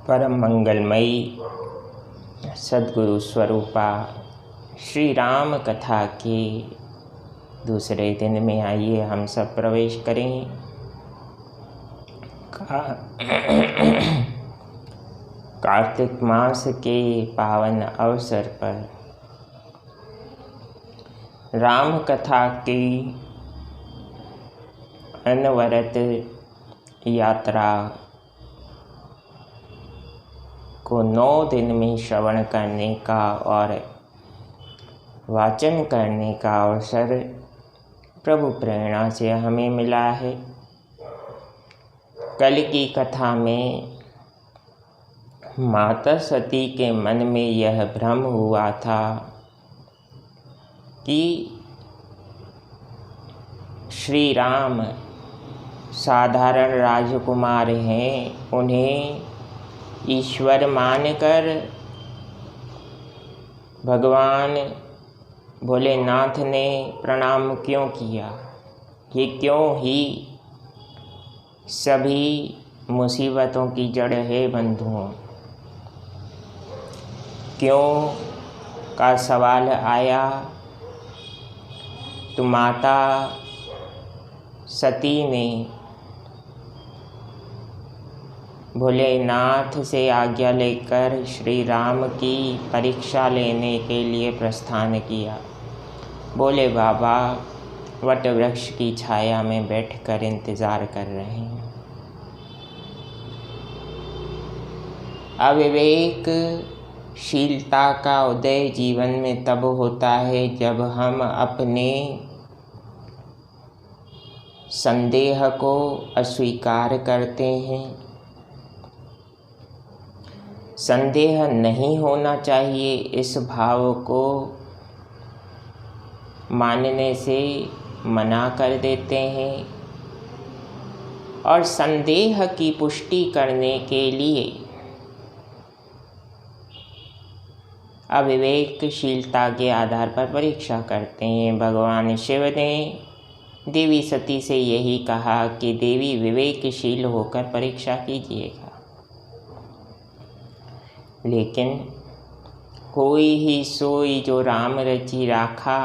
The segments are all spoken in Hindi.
परम मंगलमयी सद्गुरु स्वरूपा श्री राम कथा के दूसरे दिन में आइए हम सब प्रवेश करें। कार्तिक मास के पावन अवसर पर राम कथा की अनवरत यात्रा को 9 दिन में श्रवण करने का और वाचन करने का अवसर प्रभु प्रेरणा से हमें मिला है। कल की कथा में माता सती के मन में यह भ्रम हुआ था कि श्री राम साधारण राजकुमार हैं, उन्हें ईश्वर मानकर भगवान भोलेनाथ ने प्रणाम क्यों किया। ये क्यों ही सभी मुसीबतों की जड़ है बंधुओं। क्यों का सवाल आया तो माता सती ने भोलेनाथ से आज्ञा लेकर श्री राम की परीक्षा लेने के लिए प्रस्थान किया। बोले बाबा वट वृक्ष की छाया में बैठकर इंतजार कर रहे हैं। अविवेकशीलता का उदय जीवन में तब होता है जब हम अपने संदेह को अस्वीकार करते हैं। संदेह नहीं होना चाहिए, इस भाव को मानने से मना कर देते हैं और संदेह की पुष्टि करने के लिए अविवेकशीलता के आधार पर परीक्षा करते हैं। भगवान शिव ने देवी सती से यही कहा कि देवी विवेकशील होकर परीक्षा कीजिएगा। लेकिन कोई ही सोई जो राम रची राखा,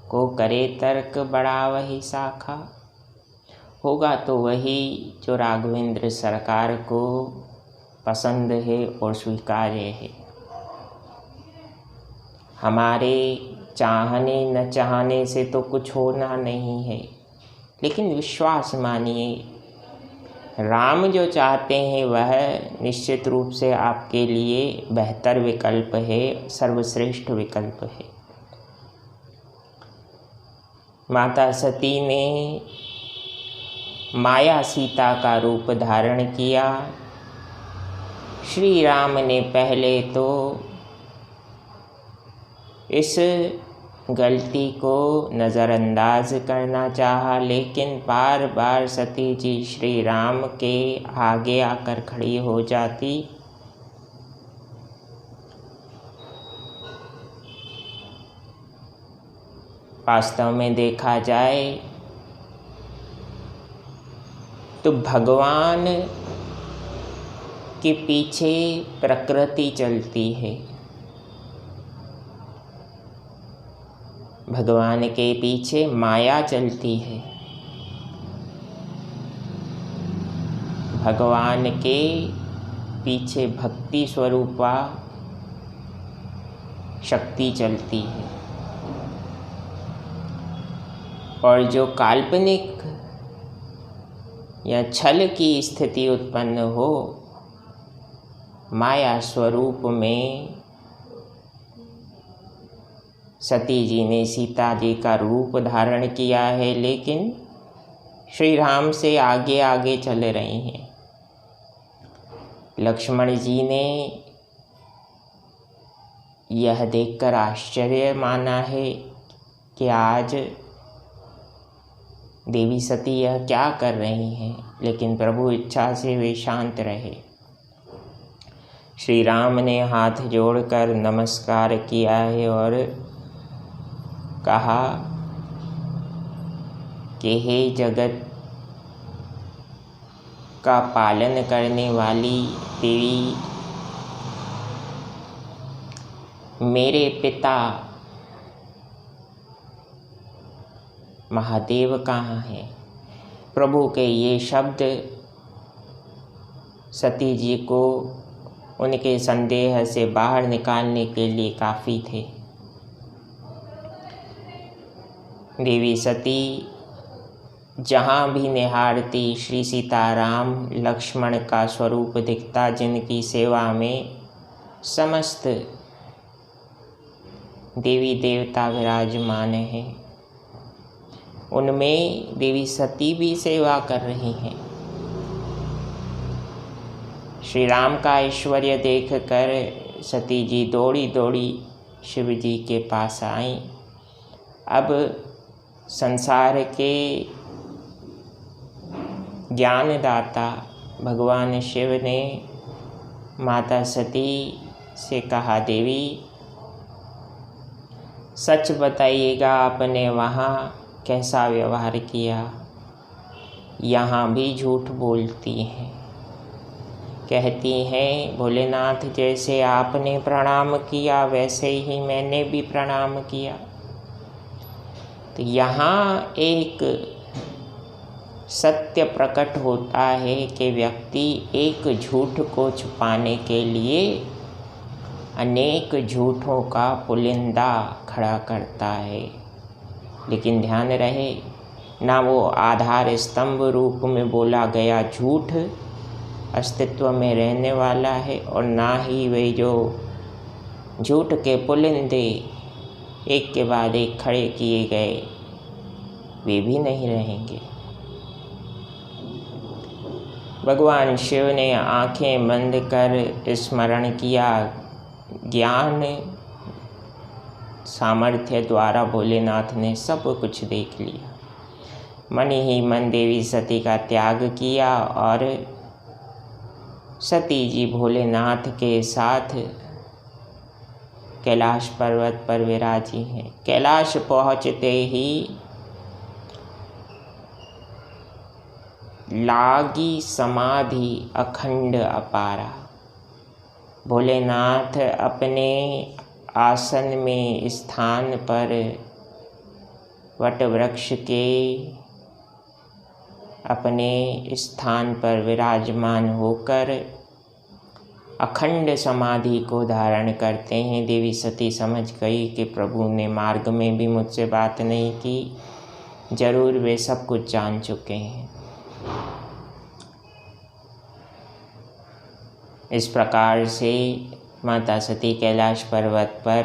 को करे तर्क बड़ा वही शाखा। होगा तो वही जो राघवेंद्र सरकार को पसंद है और स्वीकार्य है। हमारे चाहने न चाहने से तो कुछ होना नहीं है, लेकिन विश्वास मानिए, राम जो चाहते हैं वह निश्चित रूप से आपके लिए बेहतर विकल्प है, सर्वश्रेष्ठ विकल्प है। माता सती ने माया सीता का रूप धारण किया। श्री राम ने पहले तो इस गलती को नज़रअंदाज करना चाहा, लेकिन बार बार सती जी श्री राम के आगे आकर खड़ी हो जाती। वास्तव में देखा जाए तो भगवान के पीछे प्रकृति चलती है, भगवान के पीछे माया चलती है। भगवान के पीछे भक्ति स्वरूपा शक्ति चलती है और जो काल्पनिक या छल की स्थिति उत्पन्न हो, माया स्वरूप में सती जी ने सीता जी का रूप धारण किया है, लेकिन श्री राम से आगे आगे चल रही हैं। लक्ष्मण जी ने यह देखकर आश्चर्य माना है कि आज देवी सती यह क्या कर रही हैं, लेकिन प्रभु इच्छा से वे शांत रहे। श्री राम ने हाथ जोड़कर नमस्कार किया है और कहा कि हे जगत का पालन करने वाली देवी मेरे पिता महादेव कहाँ हैं। प्रभु के ये शब्द सती जी को उनके संदेह से बाहर निकालने के लिए काफ़ी थे। देवी सती जहाँ भी निहारती श्री सीताराम लक्ष्मण का स्वरूप दिखता, जिनकी सेवा में समस्त देवी देवता विराजमान हैं, उनमें देवी सती भी सेवा कर रही हैं। श्री राम का ऐश्वर्य देखकर सती जी दौड़ी दौड़ी शिव जी के पास आईं। अब संसार के ज्ञानदाता भगवान शिव ने माता सती से कहा, देवी सच बताइएगा, आपने वहाँ कैसा व्यवहार किया? यहाँ भी झूठ बोलती हैं। कहती हैं, भोलेनाथ जैसे आपने प्रणाम किया वैसे ही मैंने भी प्रणाम किया। तो यहाँ एक सत्य प्रकट होता है कि व्यक्ति एक झूठ को छुपाने के लिए अनेक झूठों का पुलिंदा खड़ा करता है। लेकिन ध्यान रहे, ना वो आधार स्तंभ रूप में बोला गया झूठ अस्तित्व में रहने वाला है, और ना ही वे जो झूठ के पुलिंदे एक के बाद एक खड़े किए गए वे भी नहीं रहेंगे। भगवान शिव ने आंखें बंद कर स्मरण किया। ज्ञान सामर्थ्य द्वारा भोलेनाथ ने सब कुछ देख लिया। मन ही मन देवी सती का त्याग किया और सती जी भोलेनाथ के साथ कैलाश पर्वत पर विराजी हैं। कैलाश पहुँचते ही लागी समाधि अखंड अपारा। भोलेनाथ अपने आसन में स्थान पर वट वृक्ष के अपने स्थान पर विराजमान होकर अखंड समाधि को धारण करते हैं। देवी सती समझ गई कि प्रभु ने मार्ग में भी मुझसे बात नहीं की, जरूर वे सब कुछ जान चुके हैं। इस प्रकार से माता सती कैलाश पर्वत पर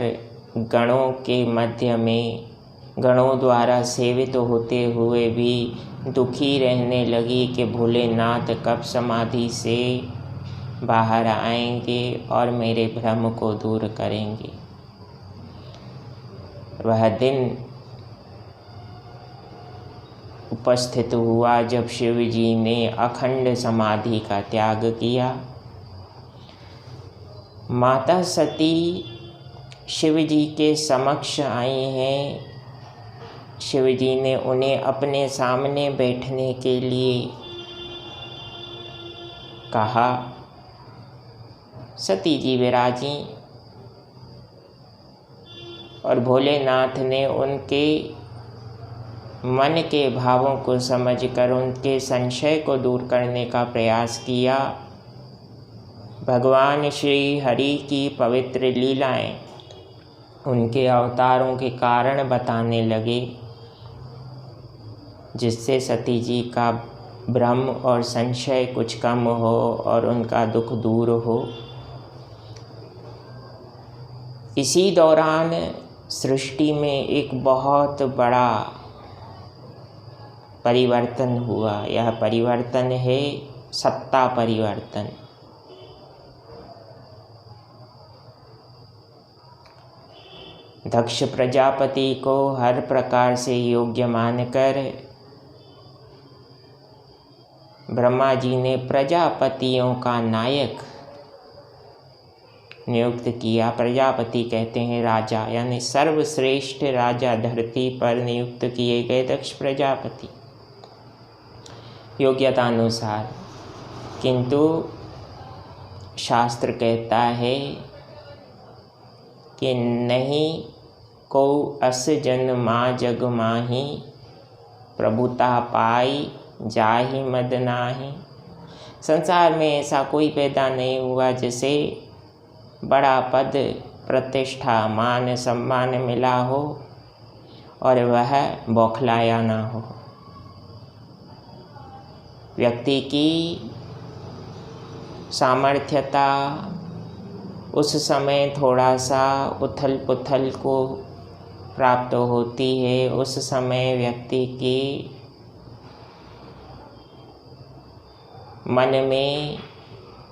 गणों के मध्य में गणों द्वारा सेवित होते हुए भी दुखी रहने लगी कि भोलेनाथ कब समाधि से बाहर आएंगे और मेरे भ्रम को दूर करेंगे। वह दिन उपस्थित हुआ जब शिव जी ने अखंड समाधि का त्याग किया। माता सती शिव जी के समक्ष आई हैं। शिव जी ने उन्हें अपने सामने बैठने के लिए कहा। सती जी विराजी और भोलेनाथ ने उनके मन के भावों को समझकर उनके संशय को दूर करने का प्रयास किया। भगवान श्री हरि की पवित्र लीलाएं उनके अवतारों के कारण बताने लगे, जिससे सती जी का भ्रम और संशय कुछ कम हो और उनका दुख दूर हो। इसी दौरान सृष्टि में एक बहुत बड़ा परिवर्तन हुआ। यह परिवर्तन है सत्ता परिवर्तन। दक्ष प्रजापति को हर प्रकार से योग्य मानकर ब्रह्मा जी ने प्रजापतियों का नायक नियुक्त किया। प्रजापति कहते हैं राजा, यानी सर्वश्रेष्ठ राजा धरती पर नियुक्त किए गए दक्ष प्रजापति। योग्यता अनुसार किंतु शास्त्र कहता है कि नहीं को अस जन माँ जग माही, प्रभुता पाई जाहि मद नाही। संसार में ऐसा कोई पैदा नहीं हुआ जिसे बड़ा पद, प्रतिष्ठा, मान, सम्मान मिला हो और वह बौखलाया ना हो। व्यक्ति की सामर्थ्यता उस समय थोड़ा सा उथल पुथल को प्राप्त होती है। उस समय व्यक्ति की मन में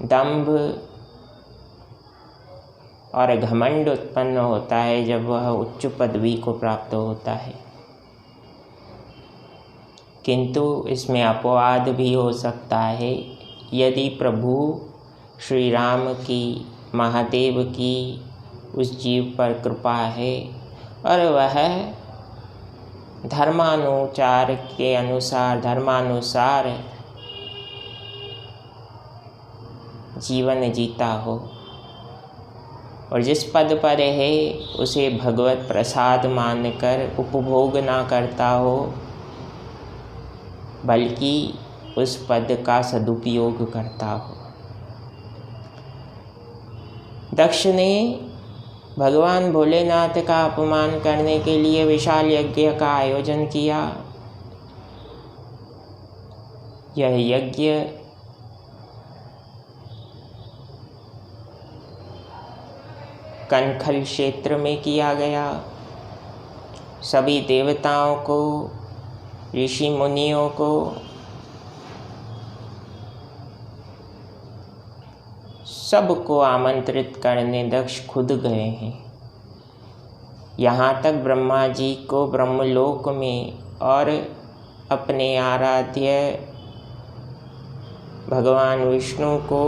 दंभ और घमंड उत्पन्न होता है जब वह उच्च पदवी को प्राप्त होता है। किंतु इसमें अपवाद भी हो सकता है। यदि प्रभु श्री राम की, महादेव की उस जीव पर कृपा है और वह धर्मानुसार के अनुसार, धर्मानुसार जीवन जीता हो और जिस पद पर है उसे भगवत प्रसाद मानकर उपभोग ना करता हो, बल्कि उस पद का सदुपयोग करता हो। दक्ष ने भगवान भोलेनाथ का अपमान करने के लिए विशाल यज्ञ का आयोजन किया। यह यज्ञ कनखल क्षेत्र में किया गया। सभी देवताओं को, ऋषि मुनियों को, सबको आमंत्रित करने दक्ष खुद गए हैं। यहाँ तक ब्रह्मा जी को ब्रह्मलोक में और अपने आराध्य भगवान विष्णु को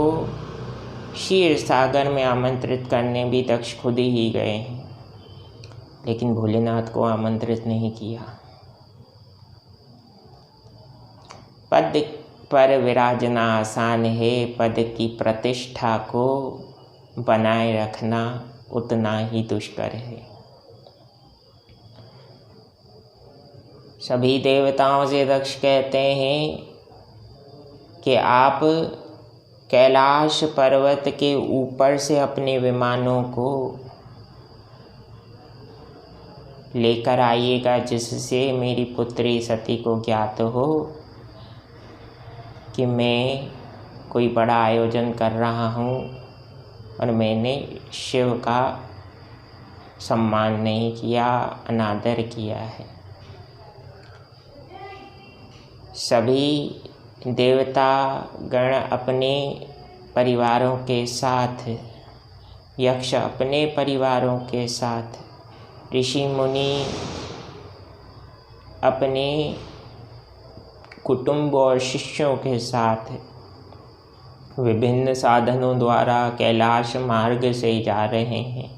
क्षीर सागर में आमंत्रित करने भी दक्ष खुद ही गए हैं, लेकिन भोलेनाथ को आमंत्रित नहीं किया। पद पर विराजना आसान है, पद की प्रतिष्ठा को बनाए रखना उतना ही दुष्कर है। सभी देवताओं से दक्ष कहते हैं कि आप कैलाश पर्वत के ऊपर से अपने विमानों को लेकर आइएगा, जिससे मेरी पुत्री सती को ज्ञात हो कि मैं कोई बड़ा आयोजन कर रहा हूँ और मैंने शिव का सम्मान नहीं किया, अनादर किया है। सभी देवता गण अपने परिवारों के साथ, यक्ष अपने परिवारों के साथ, ऋषि मुनि अपने कुटुंब और शिष्यों के साथ विभिन्न साधनों द्वारा कैलाश मार्ग से जा रहे हैं।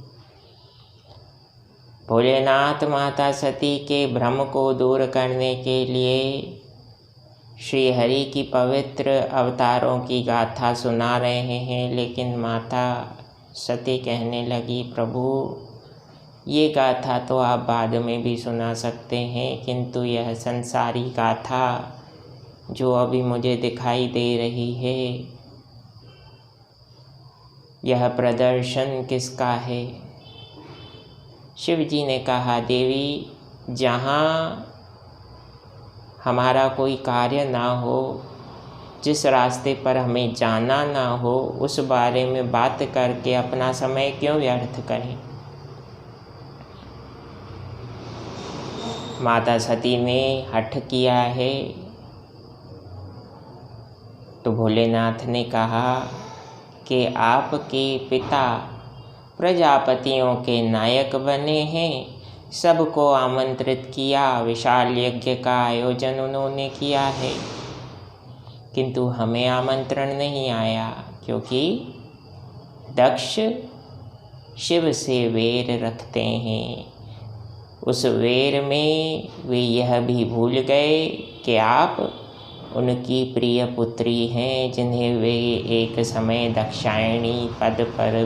भोलेनाथ माता सती के भ्रम को दूर करने के लिए श्री हरि की पवित्र अवतारों की गाथा सुना रहे हैं, लेकिन माता सती कहने लगी, प्रभु ये गाथा तो आप बाद में भी सुना सकते हैं, किंतु यह संसारी गाथा जो अभी मुझे दिखाई दे रही है, यह प्रदर्शन किसका है? शिव जी ने कहा, देवी, जहाँ हमारा कोई कार्य ना हो, जिस रास्ते पर हमें जाना ना हो, उस बारे में बात करके अपना समय क्यों व्यर्थ करें। माता सती ने हठ किया है तो भोलेनाथ ने कहा कि आपके पिता प्रजापतियों के नायक बने हैं, सबको आमंत्रित किया, विशाल यज्ञ का आयोजन उन्होंने किया है, किंतु हमें आमंत्रण नहीं आया, क्योंकि दक्ष शिव से वैर रखते हैं। उस वैर में वे यह भी भूल गए कि आप उनकी प्रिय पुत्री हैं, जिन्हें वे एक समय दाक्षायणी पद पर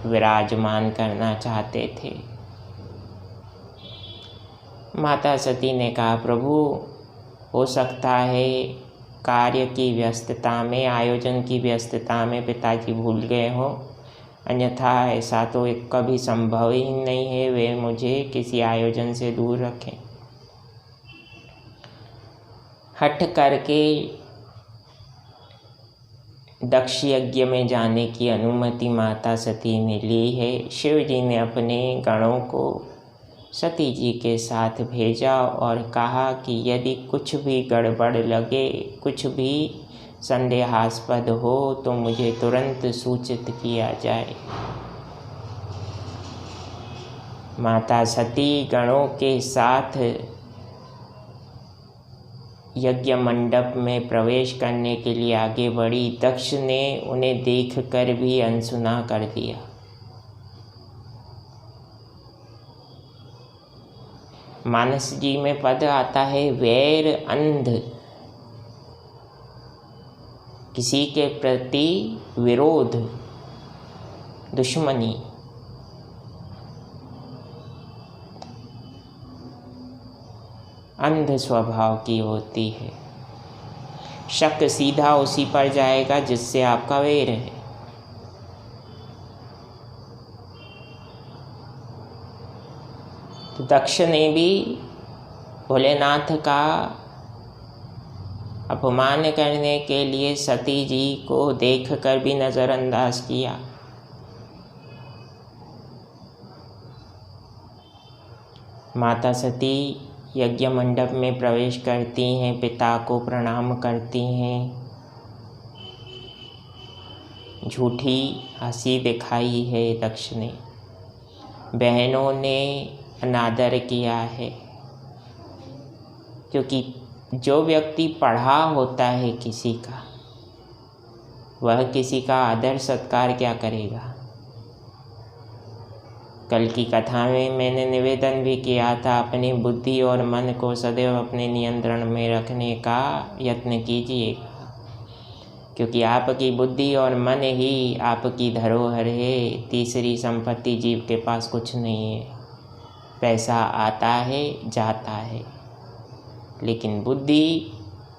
विराजमान करना चाहते थे। माता सती ने कहा, प्रभु हो सकता है कार्य की व्यस्तता में, आयोजन की व्यस्तता में पिताजी भूल गए हो, अन्यथा ऐसा तो कभी संभव ही नहीं है वे मुझे किसी आयोजन से दूर रखें। हठ करके दक्ष यज्ञ में जाने की अनुमति माता सती ने ली है। शिव जी ने अपने गणों को सती जी के साथ भेजा और कहा कि यदि कुछ भी गड़बड़ लगे, कुछ भी संदेहास्पद हो तो मुझे तुरंत सूचित किया जाए। माता सती गणों के साथ यज्ञ मंडप में प्रवेश करने के लिए आगे बढ़ी। दक्ष ने उन्हें देखकर भी अनसुना कर दिया। मानस जी में पद आता है, वैर अंध, किसी के प्रति विरोध, दुश्मनी। अंध स्वभाव की होती है। शक सीधा उसी पर जाएगा जिससे आपका वैर है। तो दक्ष ने भी भोलेनाथ का अपमान करने के लिए सती जी को देखकर भी नज़रअंदाज किया। माता सती यज्ञ मंडप में प्रवेश करती हैं, पिता को प्रणाम करती हैं। झूठी हंसी दिखाई है दक्ष ने। बहनों ने अनादर किया है, क्योंकि जो व्यक्ति पढ़ा होता है किसी का, वह किसी का आदर सत्कार क्या करेगा। कल की कथा में मैंने निवेदन भी किया था, अपनी बुद्धि और मन को सदैव अपने नियंत्रण में रखने का यत्न कीजिएगा, क्योंकि आपकी बुद्धि और मन ही आपकी धरोहर है। तीसरी संपत्ति जीव के पास कुछ नहीं है। पैसा आता है जाता है, लेकिन बुद्धि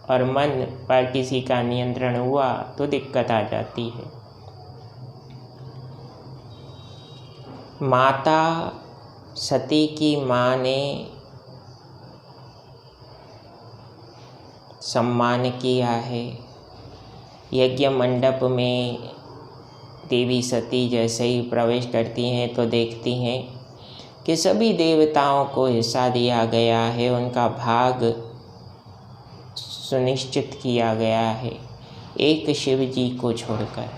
और मन पर किसी का नियंत्रण हुआ तो दिक्कत आ जाती है। माता सती की माँ ने सम्मान किया है। यज्ञ मंडप में देवी सती जैसे ही प्रवेश करती हैं तो देखती हैं कि सभी देवताओं को हिस्सा दिया गया है, उनका भाग सुनिश्चित किया गया है, एक शिव जी को छोड़कर।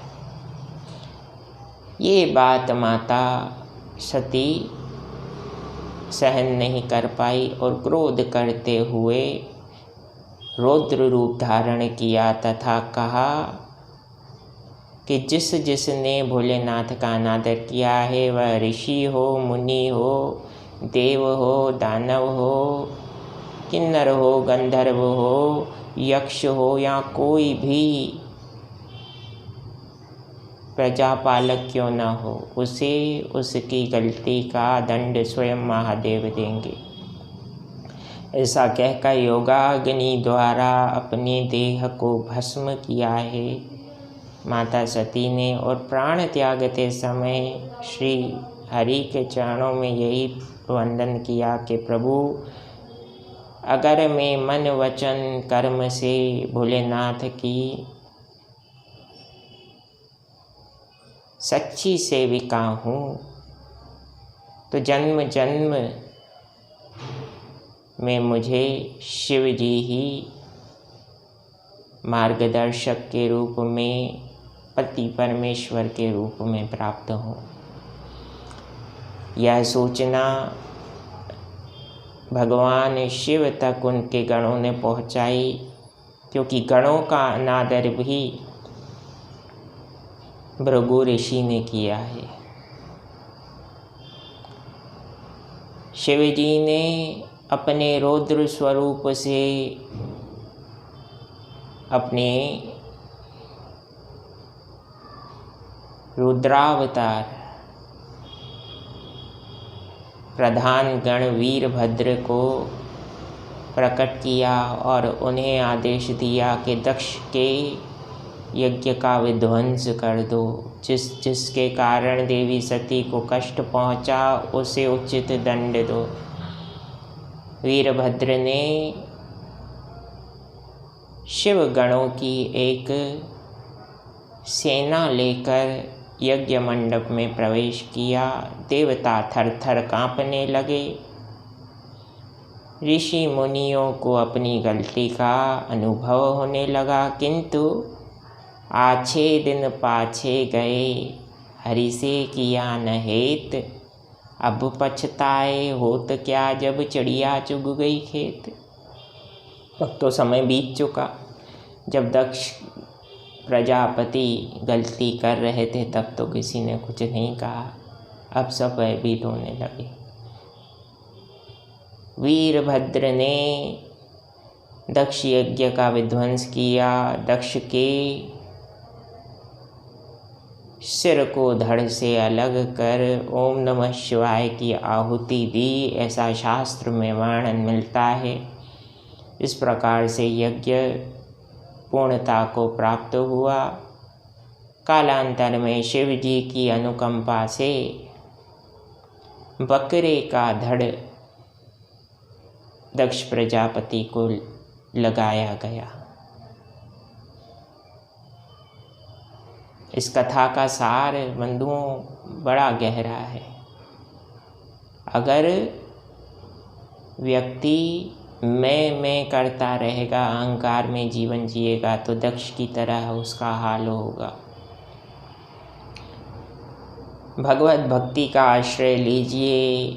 ये बात माता सती सहन नहीं कर पाई और क्रोध करते हुए रौद्र रूप धारण किया तथा कहा कि जिसने भोलेनाथ का अनादर किया है, वह ऋषि हो, मुनि हो, देव हो, दानव हो, किन्नर हो, गंधर्व हो, यक्ष हो या कोई भी प्रजापालक क्यों न हो, उसे उसकी गलती का दंड स्वयं महादेव देंगे। ऐसा कहकर योगाग्नि द्वारा अपने देह को भस्म किया है माता सती ने, और प्राण त्यागते समय श्री हरि के चरणों में यही वंदन किया कि प्रभु, अगर मैं मन वचन कर्म से भोलेनाथ की सच्ची सेविका हूँ, तो जन्म जन्म में मुझे शिव जी ही मार्गदर्शक के रूप में, पति परमेश्वर के रूप में प्राप्त हो। यह सूचना भगवान शिव तक उनके गणों ने पहुँचाई, क्योंकि गणों का अनादर भी भृगु ऋषि ने किया है। शिव जी ने अपने रौद्र स्वरूप से अपने रुद्रावतार प्रधान गण वीरभद्र को प्रकट किया और उन्हें आदेश दिया कि दक्ष के यज्ञ का विध्वंस कर दो। जिसके कारण देवी सती को कष्ट पहुंचा उसे उचित दंड दो। वीरभद्र ने शिव गणों की एक सेना लेकर यज्ञ मंडप में प्रवेश किया। देवता थर थर कांपने लगे। ऋषि मुनियों को अपनी गलती का अनुभव होने लगा, किंतु आछे दिन पाछे गए, हरि से किया न हेत, अब पछताए होत क्या, जब चिड़िया चुग गई खेत। अब तो समय बीत चुका। जब दक्ष प्रजापति गलती कर रहे थे तब तो किसी ने कुछ नहीं कहा, अब सब भयभीत होने लगे। वीरभद्र ने दक्ष यज्ञ का विध्वंस किया। दक्ष के सिर को धड़ से अलग कर ओम नमः शिवाय की आहुति दी, ऐसा शास्त्र में वर्णन मिलता है। इस प्रकार से यज्ञ पूर्णता को प्राप्त हुआ। कालांतर में शिव जी की अनुकंपा से बकरे का धड़ दक्ष प्रजापति को लगाया गया। इस कथा का सार बंधुओं बड़ा गहरा है। अगर व्यक्ति मैं करता रहेगा, अहंकार में जीवन जिएगा, तो दक्ष की तरह उसका हाल होगा। भगवत भक्ति का आश्रय लीजिए,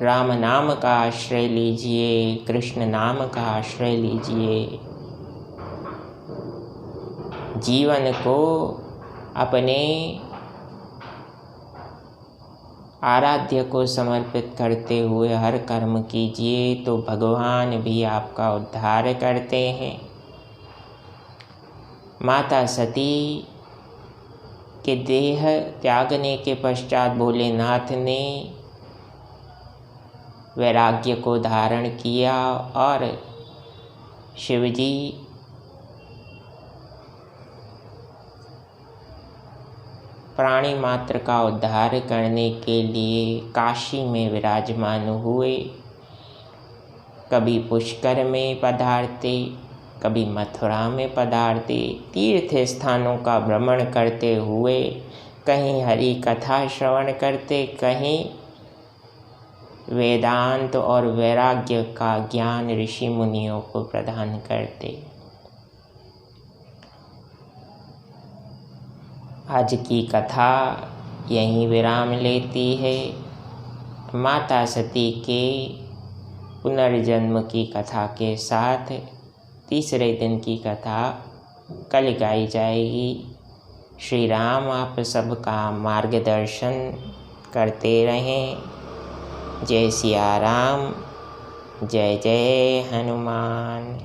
राम नाम का आश्रय लीजिए, कृष्ण नाम का आश्रय लीजिए। जीवन को अपने आराध्य को समर्पित करते हुए हर कर्म कीजिए, तो भगवान भी आपका उद्धार करते हैं। माता सती के देह त्यागने के पश्चात भोलेनाथ ने वैराग्य को धारण किया और शिवजी प्राणी मात्र का उद्धार करने के लिए काशी में विराजमान हुए। कभी पुष्कर में पधारते, कभी मथुरा में पधारते, तीर्थ स्थानों का भ्रमण करते हुए कहीं हरि कथा श्रवण करते, कहीं वेदांत और वैराग्य का ज्ञान ऋषि मुनियों को प्रदान करते। आज की कथा यहीं विराम लेती है। माता सती के पुनर्जन्म की कथा के साथ तीसरे दिन की कथा कल गाई जाएगी। श्री राम आप सबका मार्गदर्शन करते रहें। जय सिया राम, जय जय हनुमान।